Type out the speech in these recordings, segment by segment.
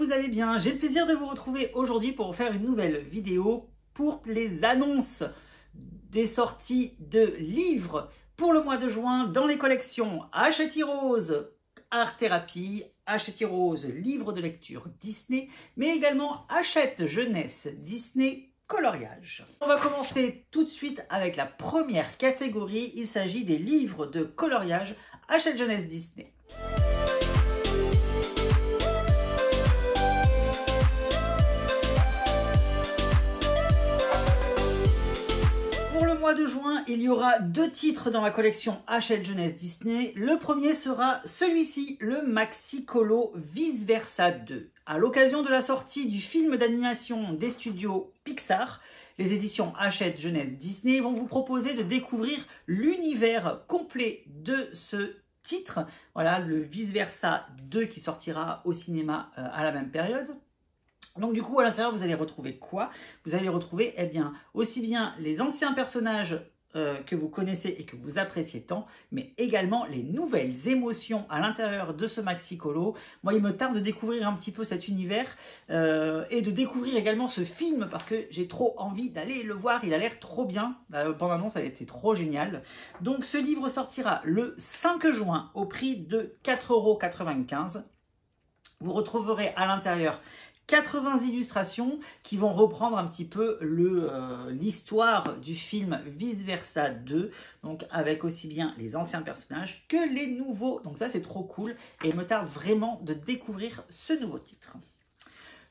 vous allez bien. J'ai le plaisir de vous retrouver aujourd'hui pour faire une nouvelle vidéo pour les annonces des sorties de livres pour le mois de juin dans les collections Hachette Heroes Art Thérapie, Hachette Heroes livres de lecture Disney, mais également Hachette Jeunesse Disney Coloriage. On va commencer tout de suite avec la première catégorie. Il s'agit des livres de coloriage Hachette Jeunesse Disney. Pour le mois de juin, il y aura 2 titres dans la collection Hachette Jeunesse Disney. Le premier sera celui-ci, le Maxi Colo Vice Versa 2. À l'occasion de la sortie du film d'animation des studios Pixar, les éditions Hachette Jeunesse Disney vont vous proposer de découvrir l'univers complet de ce titre. Voilà, le Vice Versa 2 qui sortira au cinéma à la même période. Donc du coup, à l'intérieur, vous allez retrouver quoi? Vous allez retrouver aussi bien les anciens personnages que vous connaissez et que vous appréciez tant, mais également les nouvelles émotions à l'intérieur de ce Maxi Colo. Moi, il me tarde de découvrir un petit peu cet univers et de découvrir également ce film parce que j'ai trop envie d'aller le voir. Il a l'air trop bien. La bande-annonce, elle était trop géniale. Donc ce livre sortira le 5 juin au prix de 4,95 €. Vous retrouverez à l'intérieur 80 illustrations qui vont reprendre un petit peu l'histoire du film Vice Versa 2, donc avec aussi bien les anciens personnages que les nouveaux. Donc ça, c'est trop cool et il me tarde vraiment de découvrir ce nouveau titre.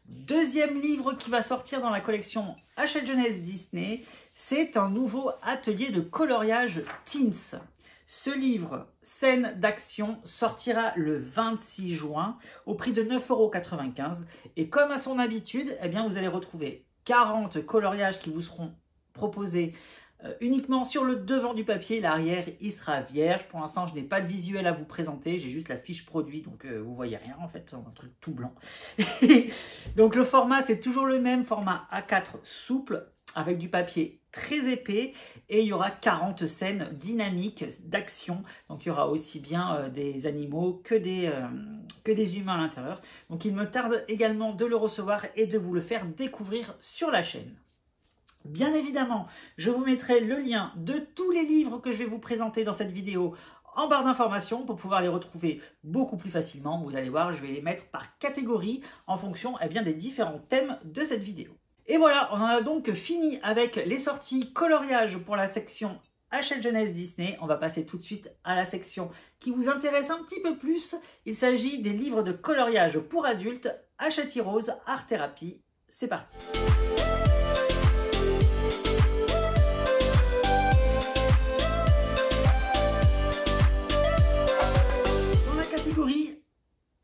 Deuxième livre qui va sortir dans la collection Hachette Jeunesse Disney, c'est un nouveau atelier de coloriage Teens. Ce livre, Scène d'action, sortira le 26 juin au prix de 9,95 € et comme à son habitude, vous allez retrouver 40 coloriages qui vous seront proposés uniquement sur le devant du papier. L'arrière, il sera vierge. Pour l'instant, je n'ai pas de visuel à vous présenter, j'ai juste la fiche produit, donc vous voyez rien en fait, un truc tout blanc. Donc le format, c'est toujours le même, format A4 souple, avec du papier très épais et il y aura 40 scènes dynamiques d'action. Donc il y aura aussi bien des animaux que des humains à l'intérieur. Donc il me tarde également de le recevoir et de vous le faire découvrir sur la chaîne. Bien évidemment, je vous mettrai le lien de tous les livres que je vais vous présenter dans cette vidéo en barre d'informations pour pouvoir les retrouver beaucoup plus facilement. Vous allez voir, je vais les mettre par catégorie en fonction des différents thèmes de cette vidéo. Et voilà, on en a donc fini avec les sorties coloriage pour la section Hachette Jeunesse Disney. On va passer tout de suite à la section qui vous intéresse un petit peu plus. Il s'agit des livres de coloriage pour adultes Hachette Heroes Art Thérapie. C'est parti. Dans la catégorie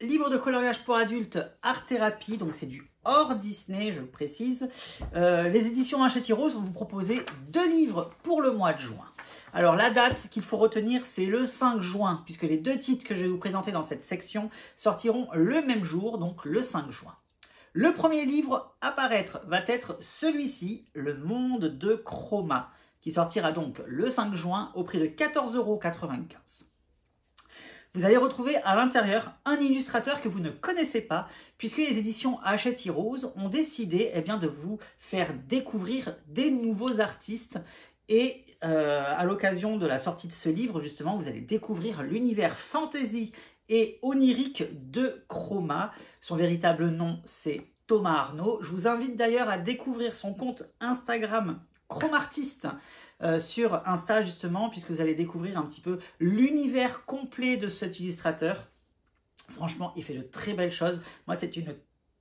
livres de coloriage pour adultes Art Thérapie, donc c'est du hors Disney, je le précise. Les éditions Hachette Heroes vont vous proposer 2 livres pour le mois de juin. Alors la date qu'il faut retenir, c'est le 5 juin, puisque les 2 titres que je vais vous présenter dans cette section sortiront le même jour, donc le 5 juin. Le premier livre à paraître va être celui-ci, Le Monde de Chroma, qui sortira donc le 5 juin au prix de 14,95 €. Vous allez retrouver à l'intérieur un illustrateur que vous ne connaissez pas, puisque les éditions Hachette Heroes ont décidé de vous faire découvrir des nouveaux artistes. Et à l'occasion de la sortie de ce livre, justement, vous allez découvrir l'univers fantasy et onirique de Chroma. Son véritable nom, c'est Thomas Arnaud. Je vous invite d'ailleurs à découvrir son compte Instagram Chromartiste sur Insta justement, puisque vous allez découvrir un petit peu l'univers complet de cet illustrateur. Franchement, il fait de très belles choses. Moi, c'est une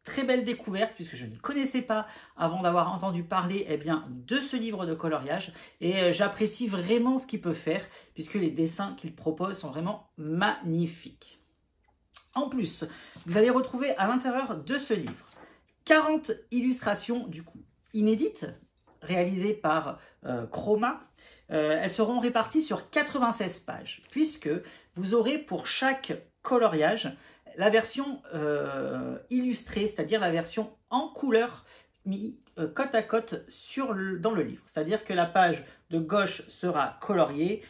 très belle découverte puisque je ne connaissais pas avant d'avoir entendu parler de ce livre de coloriage et j'apprécie vraiment ce qu'il peut faire puisque les dessins qu'il propose sont vraiment magnifiques. En plus, vous allez retrouver à l'intérieur de ce livre 40 illustrations du coup inédites, réalisées par Chroma. Elles seront réparties sur 96 pages, puisque vous aurez pour chaque coloriage la version illustrée, c'est-à-dire la version en couleur mis côte à côte dans le livre. C'est-à-dire que la page de gauche sera coloriée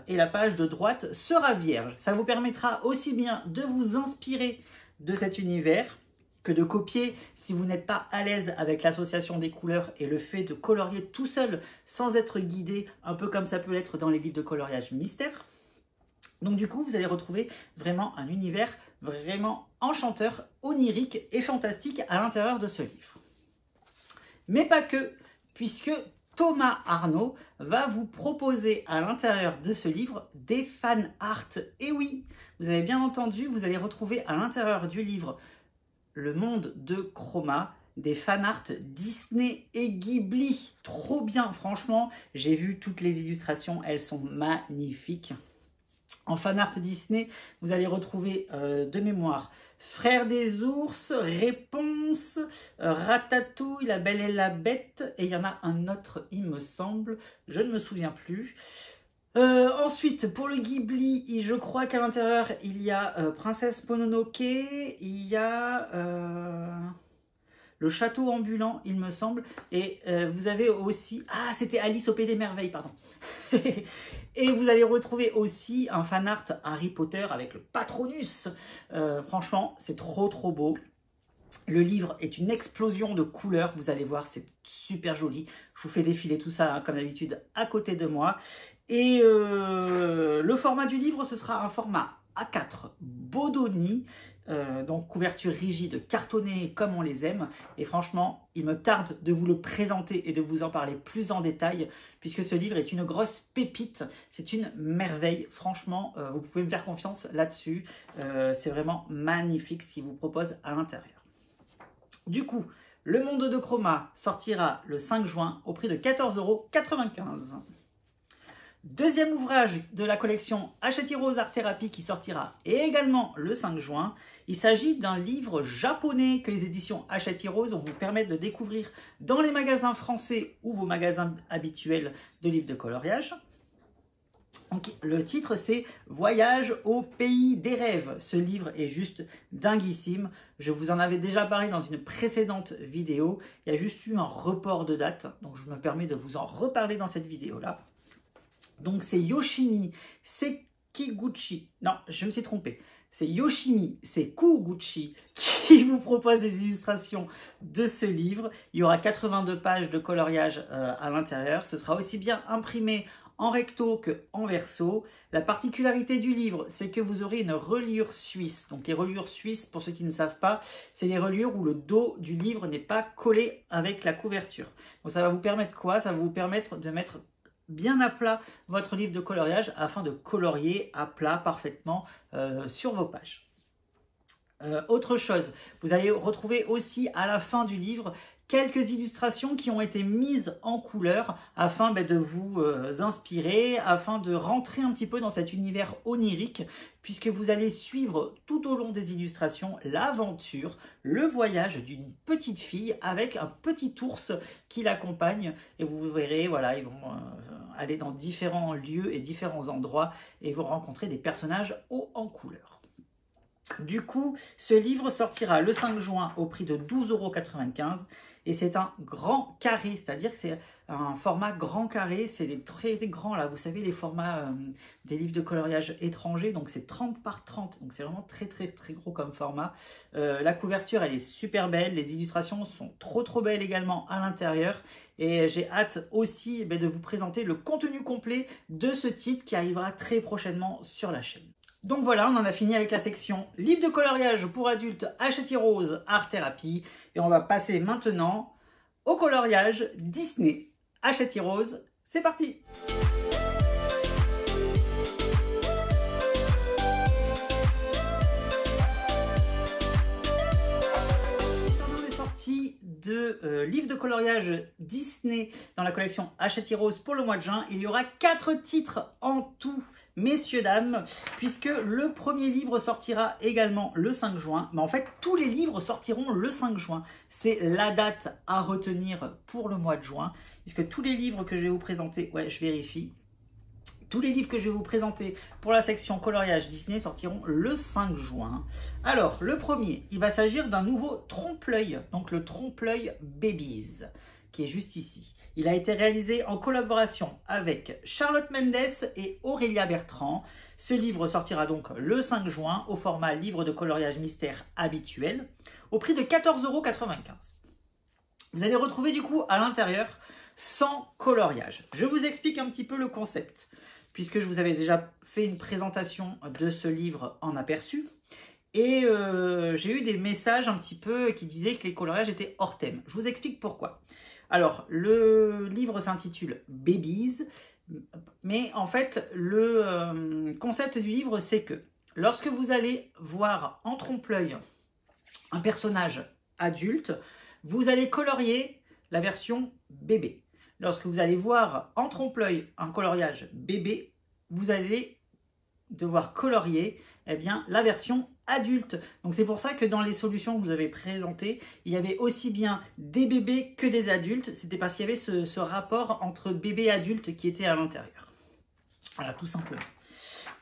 et la page de droite sera vierge. Ça vous permettra aussi bien de vous inspirer de cet univers que de copier si vous n'êtes pas à l'aise avec l'association des couleurs et le fait de colorier tout seul sans être guidé, un peu comme ça peut l'être dans les livres de coloriage mystère. Donc du coup, vous allez retrouver vraiment un univers vraiment enchanteur, onirique et fantastique à l'intérieur de ce livre. Mais pas que, puisque Thomas Arnaud va vous proposer à l'intérieur de ce livre des fan art. Et oui, vous avez bien entendu, vous allez retrouver à l'intérieur du livre Le Monde de Chroma, des fan art Disney et Ghibli. Trop bien, franchement, j'ai vu toutes les illustrations, elles sont magnifiques. En fan art Disney, vous allez retrouver de mémoire Frères des ours, Réponse, Ratatouille, La Belle et la Bête, et il y en a un autre, il me semble, je ne me souviens plus. Ensuite, pour le Ghibli, je crois qu'à l'intérieur, il y a Princesse Mononoke, il y a Le Château Ambulant, il me semble, et vous avez aussi... Ah, c'était Alice au Pays des Merveilles, pardon. Et vous allez retrouver aussi un fan art Harry Potter avec le Patronus. Franchement, c'est trop beau. Le livre est une explosion de couleurs, vous allez voir, c'est super joli. Je vous fais défiler tout ça, hein, comme d'habitude, à côté de moi. Et le format du livre, ce sera un format A4 Bodoni, donc couverture rigide, cartonnée comme on les aime. Et franchement, il me tarde de vous le présenter et de vous en parler plus en détail, puisque ce livre est une grosse pépite, c'est une merveille. Franchement, vous pouvez me faire confiance là-dessus. C'est vraiment magnifique ce qu'il vous propose à l'intérieur. Du coup, Le Monde de Chroma sortira le 5 juin au prix de 14,95 €. Deuxième ouvrage de la collection Hachette Heroes Art Therapy qui sortira également le 5 juin. Il s'agit d'un livre japonais que les éditions Hachette Heroes vont vous permettre de découvrir dans les magasins français ou vos magasins habituels de livres de coloriage. Donc, le titre c'est Voyage au pays des rêves. Ce livre est juste dinguissime. Je vous en avais déjà parlé dans une précédente vidéo. Il y a juste eu un report de date, donc je me permets de vous en reparler dans cette vidéo-là. Donc c'est Yoshimi Sekiguchi. Non, je me suis trompé. C'est Yoshimi Sekiguchi qui vous propose les illustrations de ce livre. Il y aura 82 pages de coloriage à l'intérieur. Ce sera aussi bien imprimé en recto qu'en verso. La particularité du livre, c'est que vous aurez une reliure suisse. Donc les reliures suisses, pour ceux qui ne savent pas, c'est les reliures où le dos du livre n'est pas collé avec la couverture. Donc ça va vous permettre quoi? Ça va vous permettre de mettre bien à plat votre livre de coloriage afin de colorier à plat parfaitement sur vos pages. Autre chose, vous allez retrouver aussi à la fin du livre quelques illustrations qui ont été mises en couleur afin de vous inspirer, afin de rentrer un petit peu dans cet univers onirique, puisque vous allez suivre tout au long des illustrations l'aventure, le voyage d'une petite fille avec un petit ours qui l'accompagne. Et vous verrez, voilà, ils vont aller dans différents lieux et différents endroits et vont rencontrer des personnages hauts en couleur. Du coup, ce livre sortira le 5 juin au prix de 12,95 € et c'est un grand carré, c'est-à-dire que c'est un format grand carré, c'est les très grands là, vous savez les formats des livres de coloriage étrangers, donc c'est 30 par 30, donc c'est vraiment très gros comme format. La couverture elle est super belle, les illustrations sont trop belles également à l'intérieur et j'ai hâte aussi de vous présenter le contenu complet de ce titre qui arrivera très prochainement sur la chaîne. Donc voilà, on en a fini avec la section livre de coloriage pour adultes Hachette Heroes Art Therapy. Et on va passer maintenant au coloriage Disney Hachette Heroes. C'est parti! De livres de coloriage Disney dans la collection Hachette Heroes pour le mois de juin. Il y aura 4 titres en tout, messieurs, dames, puisque le premier livre sortira également le 5 juin. Mais en fait, tous les livres sortiront le 5 juin. C'est la date à retenir pour le mois de juin, puisque tous les livres que je vais vous présenter, ouais, je vérifie, tous les livres que je vais vous présenter pour la section coloriage Disney sortiront le 5 juin. Alors, le premier, il va s'agir d'un nouveau trompe-l'œil, donc le trompe-l'œil Babies, qui est juste ici. Il a été réalisé en collaboration avec Charlotte Mendes et Aurélia Bertrand. Ce livre sortira donc le 5 juin au format livre de coloriage mystère habituel au prix de 14,95 €. Vous allez retrouver du coup à l'intérieur 100 coloriages. Je vous explique un petit peu le concept puisque je vous avais déjà fait une présentation de ce livre en aperçu. Et j'ai eu des messages un petit peu qui disaient que les coloriages étaient hors thème. Je vous explique pourquoi. Alors, le livre s'intitule Babies, mais en fait, le concept du livre, c'est que lorsque vous allez voir en trompe-l'œil un personnage adulte, vous allez colorier la version bébé. Lorsque vous allez voir en trompe-l'œil un coloriage bébé, vous allez devoir colorier la version adulte. Donc c'est pour ça que dans les solutions que vous avez présentées, il y avait aussi bien des bébés que des adultes. C'était parce qu'il y avait ce rapport entre bébé et adulte qui était à l'intérieur. Voilà, tout simplement.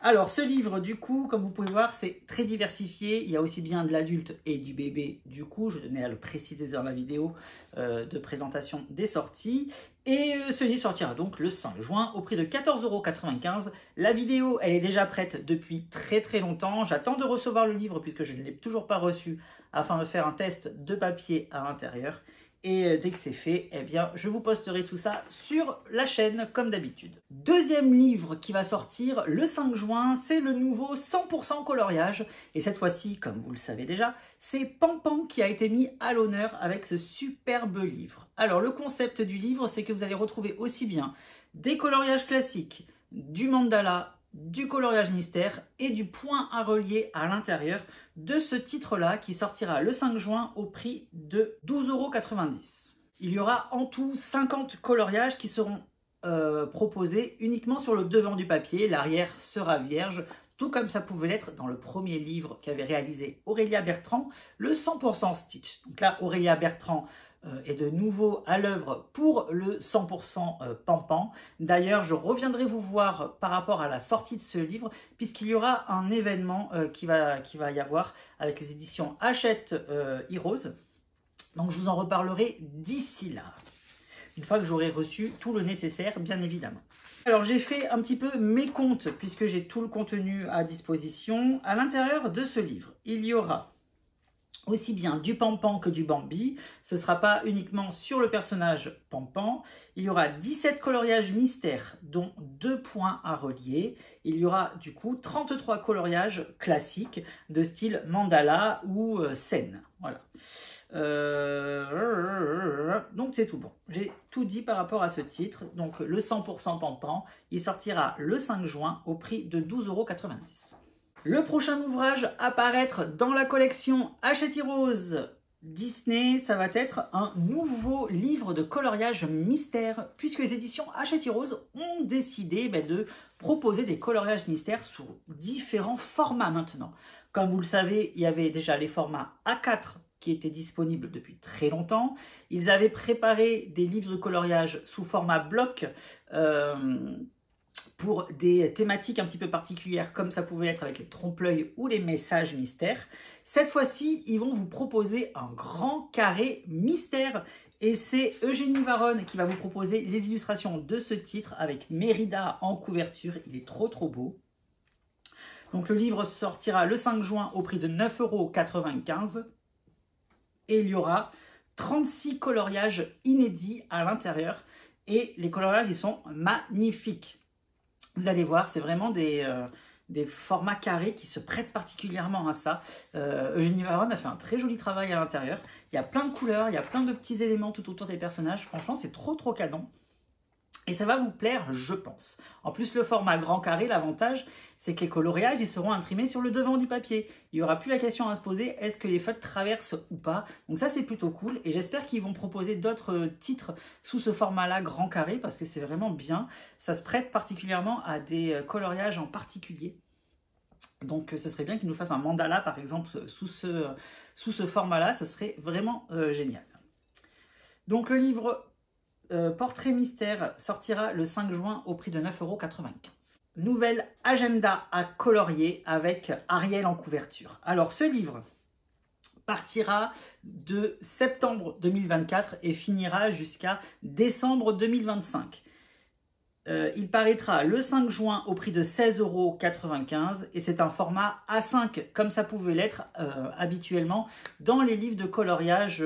Alors ce livre, du coup, comme vous pouvez voir, c'est très diversifié. Il y a aussi bien de l'adulte et du bébé. Du coup, je tenais à le préciser dans la vidéo de présentation des sorties. Et ce livre sortira donc le 5 juin au prix de 14,95 €. La vidéo, elle est déjà prête depuis très très longtemps. J'attends de recevoir le livre puisque je ne l'ai toujours pas reçu afin de faire un test de papier à l'intérieur. Et dès que c'est fait, je vous posterai tout ça sur la chaîne comme d'habitude. Deuxième livre qui va sortir le 5 juin, c'est le nouveau 100% coloriage. Et cette fois-ci, comme vous le savez déjà, c'est Pampan qui a été mis à l'honneur avec ce superbe livre. Alors le concept du livre, c'est que vous allez retrouver aussi bien des coloriages classiques, du mandala, du coloriage mystère et du point à relier à l'intérieur de ce titre-là qui sortira le 5 juin au prix de 12,90 €. Il y aura en tout 50 coloriages qui seront proposés uniquement sur le devant du papier. L'arrière sera vierge, tout comme ça pouvait l'être dans le premier livre qu'avait réalisé Aurélia Bertrand, le 100% Stitch. Donc là, Aurélia Bertrand est de nouveau à l'œuvre pour le 100% Pampan. D'ailleurs, je reviendrai vous voir par rapport à la sortie de ce livre, puisqu'il y aura un événement qui va y avoir avec les éditions Hachette Heroes. Donc, je vous en reparlerai d'ici là, une fois que j'aurai reçu tout le nécessaire, bien évidemment. Alors, j'ai fait un petit peu mes comptes, puisque j'ai tout le contenu à disposition. À l'intérieur de ce livre, il y aura aussi bien du Pampan que du Bambi. Ce ne sera pas uniquement sur le personnage Pampan. Il y aura 17 coloriages mystères, dont 2 points à relier. Il y aura du coup 33 coloriages classiques de style mandala ou scène. Voilà. Donc c'est tout bon. J'ai tout dit par rapport à ce titre. Donc le 100% Pampan, il sortira le 5 juin au prix de 12,90 €. Le prochain ouvrage à apparaître dans la collection Hachette Heroes Disney, ça va être un nouveau livre de coloriage mystère, puisque les éditions Hachette Heroes ont décidé de proposer des coloriages mystères sous différents formats maintenant. Comme vous le savez, il y avait déjà les formats A4 qui étaient disponibles depuis très longtemps. Ils avaient préparé des livres de coloriage sous format bloc, pour des thématiques un petit peu particulières comme ça pouvait être avec les trompe-l'œil ou les messages mystères. Cette fois-ci, ils vont vous proposer un grand carré mystère et c'est Eugénie Varonne qui va vous proposer les illustrations de ce titre avec Mérida en couverture. Il est trop beau. Donc le livre sortira le 5 juin au prix de 9,95 € et il y aura 36 coloriages inédits à l'intérieur et les coloriages ils sont magnifiques. Vous allez voir, c'est vraiment des formats carrés qui se prêtent particulièrement à ça. Eugénie Varonne a fait un très joli travail à l'intérieur. Il y a plein de couleurs, il y a plein de petits éléments tout autour des personnages. Franchement, c'est trop canon. Et ça va vous plaire, je pense. En plus, le format grand carré, l'avantage, c'est que les coloriages, ils seront imprimés sur le devant du papier. Il n'y aura plus la question à se poser, est-ce que les feutres traversent ou pas? Donc ça, c'est plutôt cool. Et j'espère qu'ils vont proposer d'autres titres sous ce format-là, grand carré, parce que c'est vraiment bien. Ça se prête particulièrement à des coloriages en particulier. Donc, ce serait bien qu'ils nous fassent un mandala, par exemple, sous ce format-là. Ça serait vraiment génial. Donc, le livre Portrait mystère sortira le 5 juin au prix de 9,95 €. Nouvel agenda à colorier avec Ariel en couverture. Alors ce livre, partira de septembre 2024 et finira jusqu'à décembre 2025. Il paraîtra le 5 juin au prix de 16,95 € et c'est un format A5 comme ça pouvait l'être habituellement dans les livres de coloriage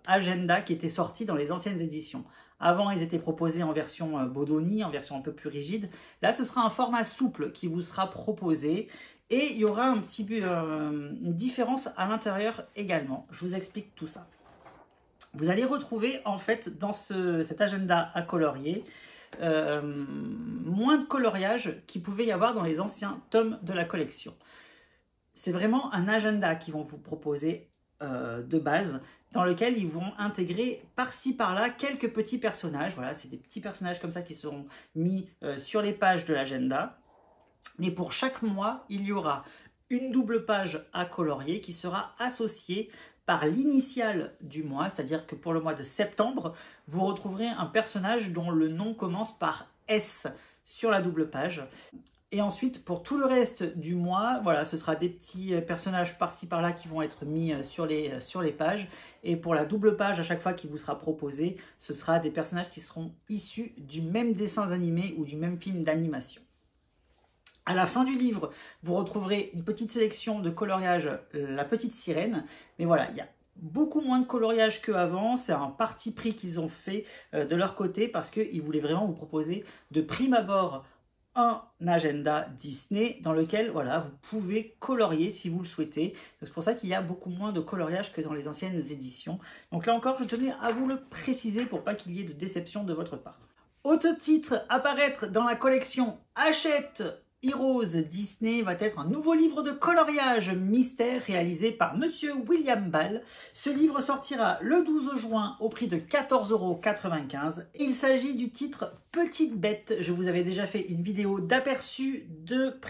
Agenda qui étaient sortis dans les anciennes éditions. Avant, ils étaient proposés en version Bodoni, en version un peu plus rigide. Là, ce sera un format souple qui vous sera proposé et il y aura une différence à l'intérieur également. Je vous explique tout ça. Vous allez retrouver en fait dans cet agenda à colorier moins de coloriage qu'il pouvait y avoir dans les anciens tomes de la collection. C'est vraiment un agenda qu'ils vont vous proposer de base, dans lequel ils vont intégrer par-ci par-là quelques petits personnages. Voilà, c'est des petits personnages comme ça qui seront mis sur les pages de l'agenda. Mais pour chaque mois, il y aura une double page à colorier qui sera associée par l'initiale du mois, c'est-à-dire que pour le mois de septembre, vous retrouverez un personnage dont le nom commence par S sur la double page. Et ensuite, pour tout le reste du mois, voilà, ce sera des petits personnages par-ci par-là qui vont être mis sur les pages. Et pour la double page, à chaque fois qui vous sera proposé, ce sera des personnages qui seront issus du même dessin animé ou du même film d'animation. À la fin du livre, vous retrouverez une petite sélection de coloriage La Petite Sirène. Mais voilà, il y a beaucoup moins de coloriage qu'avant. C'est un parti pris qu'ils ont fait de leur côté parce qu'ils voulaient vraiment vous proposer de prime abord un agenda Disney dans lequel voilà, vous pouvez colorier si vous le souhaitez. C'est pour ça qu'il y a beaucoup moins de coloriage que dans les anciennes éditions. Donc là encore, je tenais à vous le préciser pour pas qu'il y ait de déception de votre part. Autre titre apparaître dans la collection Hachette Heroes Disney va être un nouveau livre de coloriage mystère réalisé par Monsieur William Ball. Ce livre sortira le 12 juin au prix de 14,95 €. Il s'agit du titre Petite Bête. Je vous avais déjà fait une vidéo d'aperçu de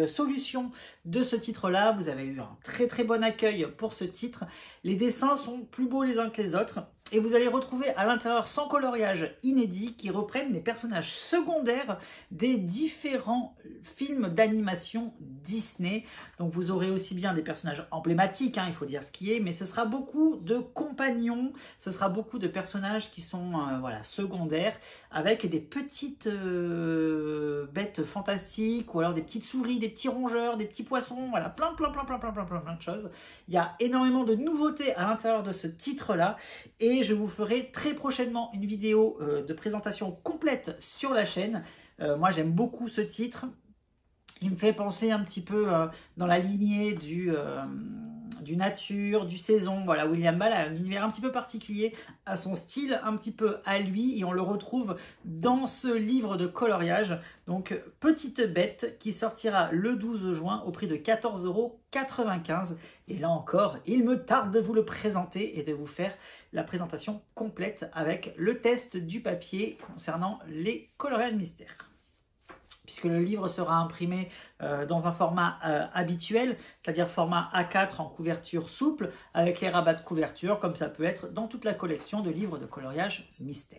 solution de ce titre-là. Vous avez eu un très bon accueil pour ce titre. Les dessins sont plus beaux les uns que les autres. Et vous allez retrouver à l'intérieur 100 coloriages inédits qui reprennent les personnages secondaires des différents films d'animation Disney. Donc vous aurez aussi bien des personnages emblématiques, hein, il faut dire ce qui est, mais ce sera beaucoup de compagnons, ce sera beaucoup de personnages qui sont voilà, secondaires, avec des petites bêtes fantastiques, ou alors des petites souris, des petits rongeurs, des petits poissons, voilà, plein de choses. Il y a énormément de nouveautés à l'intérieur de ce titre-là, et je vous ferai très prochainement une vidéo de présentation complète sur la chaîne. Moi, j'aime beaucoup ce titre. Il me fait penser un petit peu dans la lignée du nature, du saison. Voilà, William Ball a un univers un petit peu particulier, à son style un petit peu à lui, et on le retrouve dans ce livre de coloriage. Donc, Petite Bête qui sortira le 12 juin au prix de 14,95 €. Et là encore, il me tarde de vous le présenter et de vous faire la présentation complète avec le test du papier concernant les coloriages mystères. Puisque le livre sera imprimé dans un format habituel, c'est-à-dire format A4 en couverture souple, avec les rabats de couverture, comme ça peut être dans toute la collection de livres de coloriage mystère.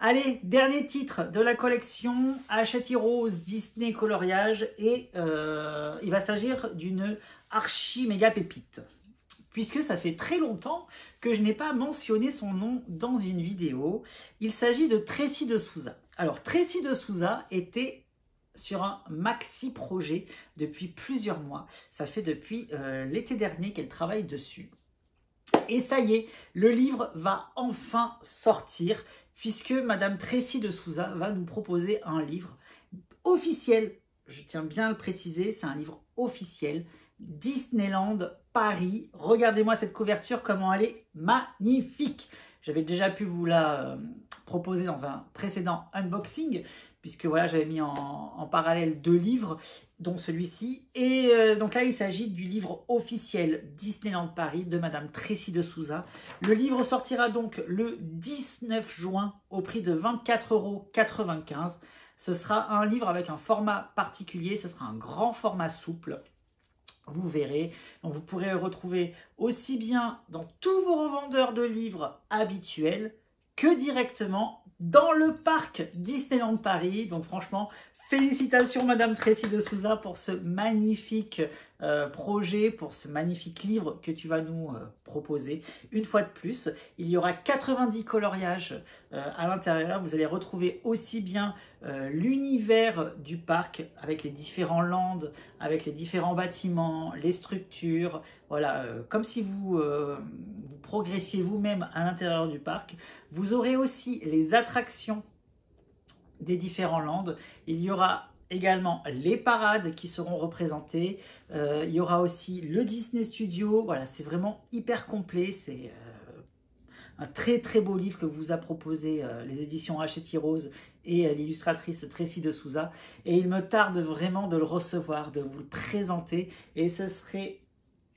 Allez, dernier titre de la collection Hachette Heroes Disney Coloriage, et il va s'agir d'une archi méga pépite. Puisque ça fait très longtemps que je n'ai pas mentionné son nom dans une vidéo. Il s'agit de Tracy de Souza. Alors, Tracy de Souza était sur un maxi projet depuis plusieurs mois. Ça fait depuis l'été dernier qu'elle travaille dessus. Et ça y est, le livre va enfin sortir, puisque Madame Tracy de Souza va nous proposer un livre officiel. Je tiens bien à le préciser, c'est un livre officiel. Disneyland Paris. Regardez-moi cette couverture, comment elle est magnifique. J'avais déjà pu vous la proposer dans un précédent unboxing, puisque voilà, j'avais mis en parallèle deux livres, dont celui-ci. Et donc là, il s'agit du livre officiel Disneyland Paris de Madame Tracy de Souza. Le livre sortira donc le 19 juin au prix de 24,95 €. Ce sera un livre avec un format particulier, ce sera un grand format souple. Vous verrez, donc vous pourrez le retrouver aussi bien dans tous vos revendeurs de livres habituels que directement dans le parc Disneyland Paris. Donc franchement, Félicitations Madame Tracy de Souza pour ce magnifique projet, pour ce magnifique livre que tu vas nous proposer. Une fois de plus, il y aura 90 coloriages à l'intérieur. Vous allez retrouver aussi bien l'univers du parc avec les différents lands, avec les différents bâtiments, les structures. Voilà, comme si vous progressiez vous-même à l'intérieur du parc. Vous aurez aussi les attractions des différents lands. Il y aura également les parades qui seront représentées. Il y aura aussi le Disney Studio. Voilà, c'est vraiment hyper complet. C'est un très très beau livre que vous a proposé les éditions Hachette Rose et l'illustratrice Tracy de Souza. Et il me tarde vraiment de le recevoir, de vous le présenter. Et ce serait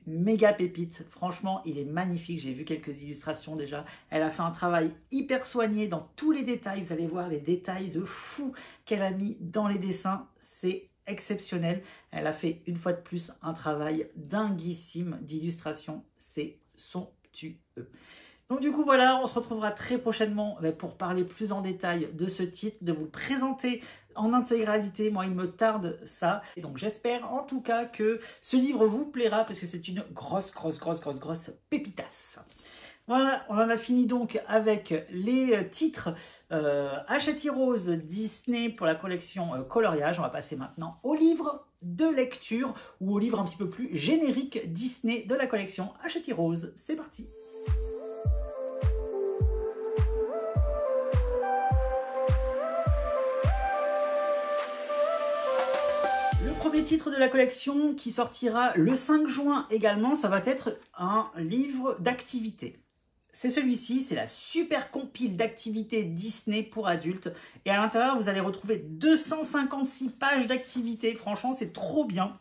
méga pépite, franchement il est magnifique, j'ai vu quelques illustrations déjà, elle a fait un travail hyper soigné dans tous les détails, vous allez voir les détails de fou qu'elle a mis dans les dessins, c'est exceptionnel, elle a fait une fois de plus un travail dinguissime d'illustration, c'est somptueux. Donc du coup voilà, on se retrouvera très prochainement pour parler plus en détail de ce titre, de vous le présenter en intégralité. Moi il me tarde ça. Et donc j'espère en tout cas que ce livre vous plaira parce que c'est une grosse pépitasse. Voilà, on en a fini donc avec les titres Hachette Rose Disney pour la collection coloriage. On va passer maintenant au livre de lecture ou au livre un petit peu plus générique Disney de la collection Hachette Rose. C'est parti! Premier titre de la collection qui sortira le 5 juin également, ça va être un livre d'activités. C'est celui-ci, c'est la super compile d'activités Disney pour adultes. Et à l'intérieur, vous allez retrouver 256 pages d'activités. Franchement, c'est trop bien.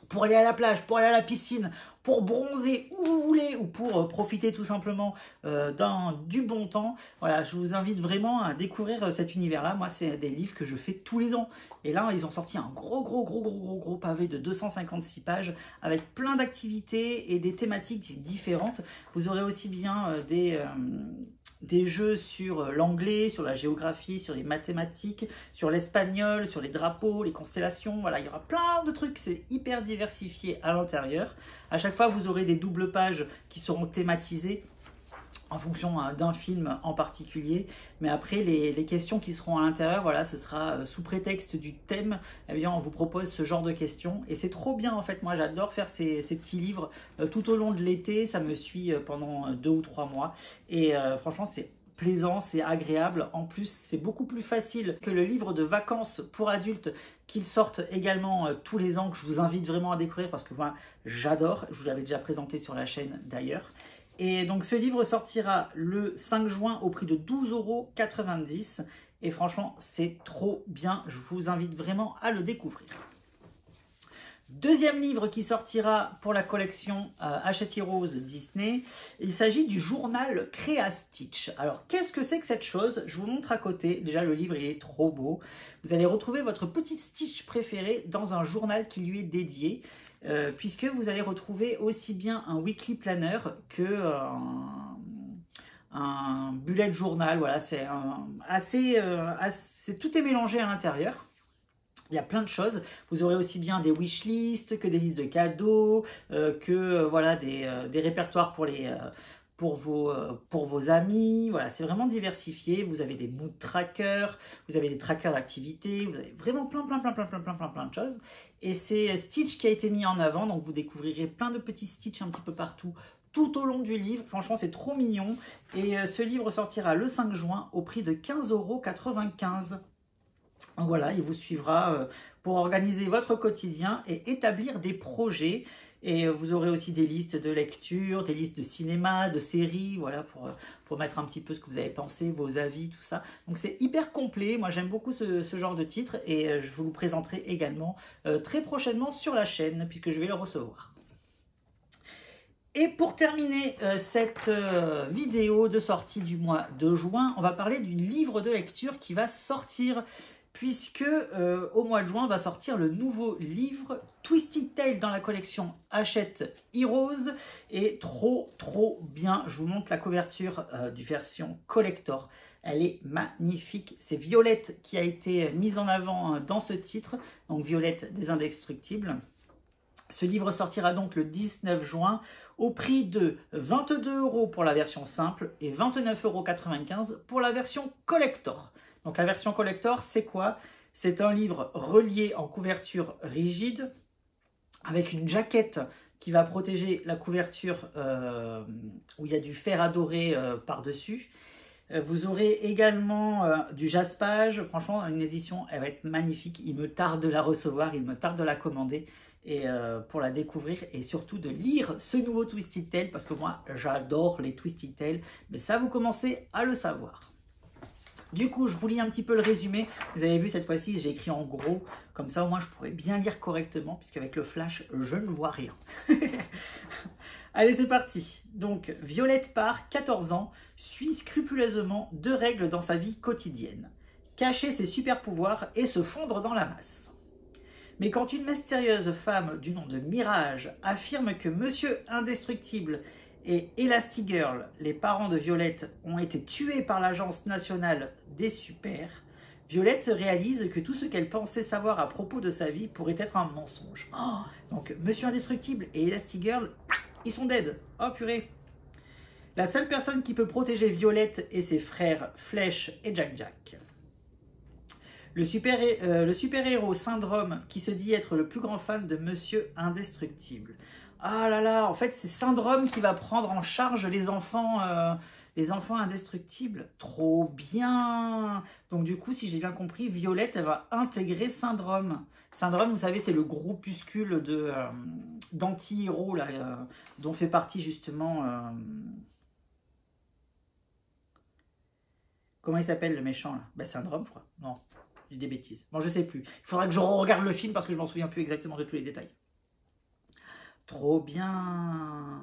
Pour aller à la plage, pour aller à la piscine, pour bronzer où vous voulez ou pour profiter tout simplement du bon temps. Voilà, je vous invite vraiment à découvrir cet univers-là. Moi, c'est des livres que je fais tous les ans. Et là, ils ont sorti un gros pavé de 256 pages avec plein d'activités et des thématiques différentes. Vous aurez aussi bien des jeux sur l'anglais, sur la géographie, sur les mathématiques, sur l'espagnol, sur les drapeaux, les constellations. Voilà, il y aura plein de trucs, c'est hyper diversifié à l'intérieur. À chaque fois, vous aurez des doubles pages qui seront thématisées en fonction d'un film en particulier. Mais après, les questions qui seront à l'intérieur, voilà, ce sera sous prétexte du thème. Eh bien, on vous propose ce genre de questions. Et c'est trop bien, en fait. Moi, j'adore faire ces petits livres tout au long de l'été. Ça me suit pendant 2 ou 3 mois. Et franchement, c'est plaisant, c'est agréable. En plus, c'est beaucoup plus facile que le livre de vacances pour adultes qu'ils sortent également tous les ans, que je vous invite vraiment à découvrir parce que moi, j'adore. Je vous l'avais déjà présenté sur la chaîne d'ailleurs. Et donc ce livre sortira le 5 juin au prix de 12,90 € et franchement c'est trop bien, je vous invite vraiment à le découvrir. Deuxième livre qui sortira pour la collection Hachette Rose Disney, il s'agit du journal Créa Stitch. Alors qu'est-ce que c'est que cette chose? Je vous montre à côté, déjà le livre il est trop beau. Vous allez retrouver votre petite Stitch préférée dans un journal qui lui est dédié. Puisque vous allez retrouver aussi bien un weekly planner que un bullet journal. Voilà, c'est tout est mélangé à l'intérieur. Il y a plein de choses. Vous aurez aussi bien des wish lists, que des listes de cadeaux, voilà, des répertoires pour vos amis. Voilà, c'est vraiment diversifié. Vous avez des mood trackers, vous avez des trackers d'activités, vous avez vraiment plein de choses. Et c'est Stitch qui a été mis en avant, donc vous découvrirez plein de petits Stitch un petit peu partout tout au long du livre. Franchement, c'est trop mignon. Et ce livre sortira le 5 juin au prix de 15,95 €. Donc voilà, il vous suivra pour organiser votre quotidien et établir des projets. Et vous aurez aussi des listes de lecture, des listes de cinéma, de séries, voilà, pour mettre un petit peu ce que vous avez pensé, vos avis, tout ça. Donc c'est hyper complet, moi j'aime beaucoup ce genre de titre et je vous le présenterai également très prochainement sur la chaîne puisque je vais le recevoir. Et pour terminer cette vidéo de sortie du mois de juin, on va parler du livre de lecture qui va sortir puisque au mois de juin va sortir le nouveau livre Twisted Tale dans la collection Hachette Heroes et trop bien. Je vous montre la couverture du version collector. Elle est magnifique. C'est Violette qui a été mise en avant dans ce titre, donc Violette des Indestructibles. Ce livre sortira donc le 19 juin au prix de 22 € pour la version simple et 29,95 € pour la version collector. Donc la version collector, c'est quoi? C'est un livre relié en couverture rigide avec une jaquette qui va protéger la couverture où il y a du fer adoré par-dessus. Vous aurez également du jaspage. Franchement, une édition, elle va être magnifique. Il me tarde de la recevoir, il me tarde de la commander et pour la découvrir et surtout de lire ce nouveau Twisted Tale parce que moi, j'adore les Twisted Tale. Mais ça, vous commencez à le savoir. Du coup, je vous lis un petit peu le résumé. Vous avez vu, cette fois-ci, j'ai écrit en gros. Comme ça, au moins, je pourrais bien lire correctement puisqu'avec le flash, je ne vois rien. Allez, c'est parti. Donc, Violette Parr, 14 ans, suit scrupuleusement 2 règles dans sa vie quotidienne. Cacher ses super pouvoirs et se fondre dans la masse. Mais quand une mystérieuse femme du nom de Mirage affirme que Monsieur Indestructible et Elastigirl, les parents de Violette, ont été tués par l'Agence nationale des super, Violette réalise que tout ce qu'elle pensait savoir à propos de sa vie pourrait être un mensonge. Oh, donc, Monsieur Indestructible et Elastigirl, ils sont dead. Oh purée. La seule personne qui peut protéger Violette est ses frères Flèche et Jack-Jack. Le super-héros Syndrome qui se dit être le plus grand fan de Monsieur Indestructible. Ah là là, en fait, c'est Syndrome qui va prendre en charge les enfants indestructibles. Trop bien. Donc du coup, si j'ai bien compris, Violette, elle va intégrer Syndrome. Syndrome, vous savez, c'est le groupuscule d'anti-héros dont fait partie justement... comment il s'appelle le méchant là? Bah, Syndrome, je crois. Non, j'ai des bêtises. Bon, je sais plus. Il faudra que je regarde le film parce que je m'en souviens plus exactement de tous les détails. Trop bien.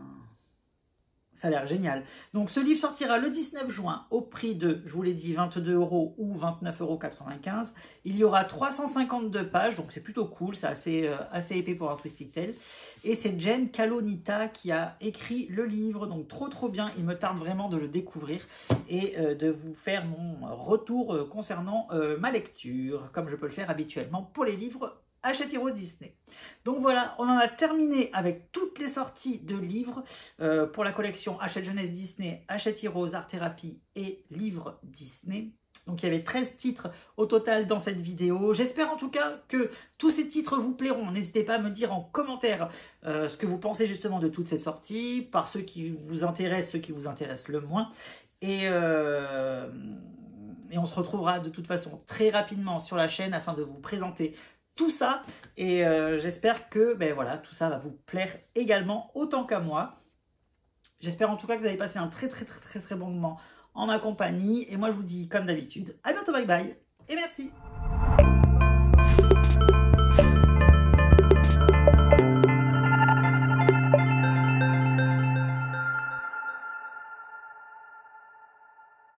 Ça a l'air génial. Donc ce livre sortira le 19 juin au prix de, je vous l'ai dit, 22 € ou 29,95 €. Il y aura 352 pages, donc c'est plutôt cool, c'est assez épais pour un Twisted Tale. Et c'est Jen Kalonita qui a écrit le livre, donc trop bien. Il me tarde vraiment de le découvrir et de vous faire mon retour concernant ma lecture, comme je peux le faire habituellement pour les livres Hachette Heroes Disney. Donc voilà, on en a terminé avec toutes les sorties de livres pour la collection Hachette Jeunesse Disney, Hachette Heroes Art Therapy et livres Disney. Donc il y avait 13 titres au total dans cette vidéo. J'espère en tout cas que tous ces titres vous plairont. N'hésitez pas à me dire en commentaire ce que vous pensez justement de toute cette sortie, par ceux qui vous intéressent, ceux qui vous intéressent le moins. Et on se retrouvera de toute façon très rapidement sur la chaîne afin de vous présenter tout ça, et j'espère que voilà, tout ça va vous plaire également autant qu'à moi. J'espère en tout cas que vous avez passé un très bon moment en ma compagnie, et moi je vous dis comme d'habitude à bientôt, bye bye et merci.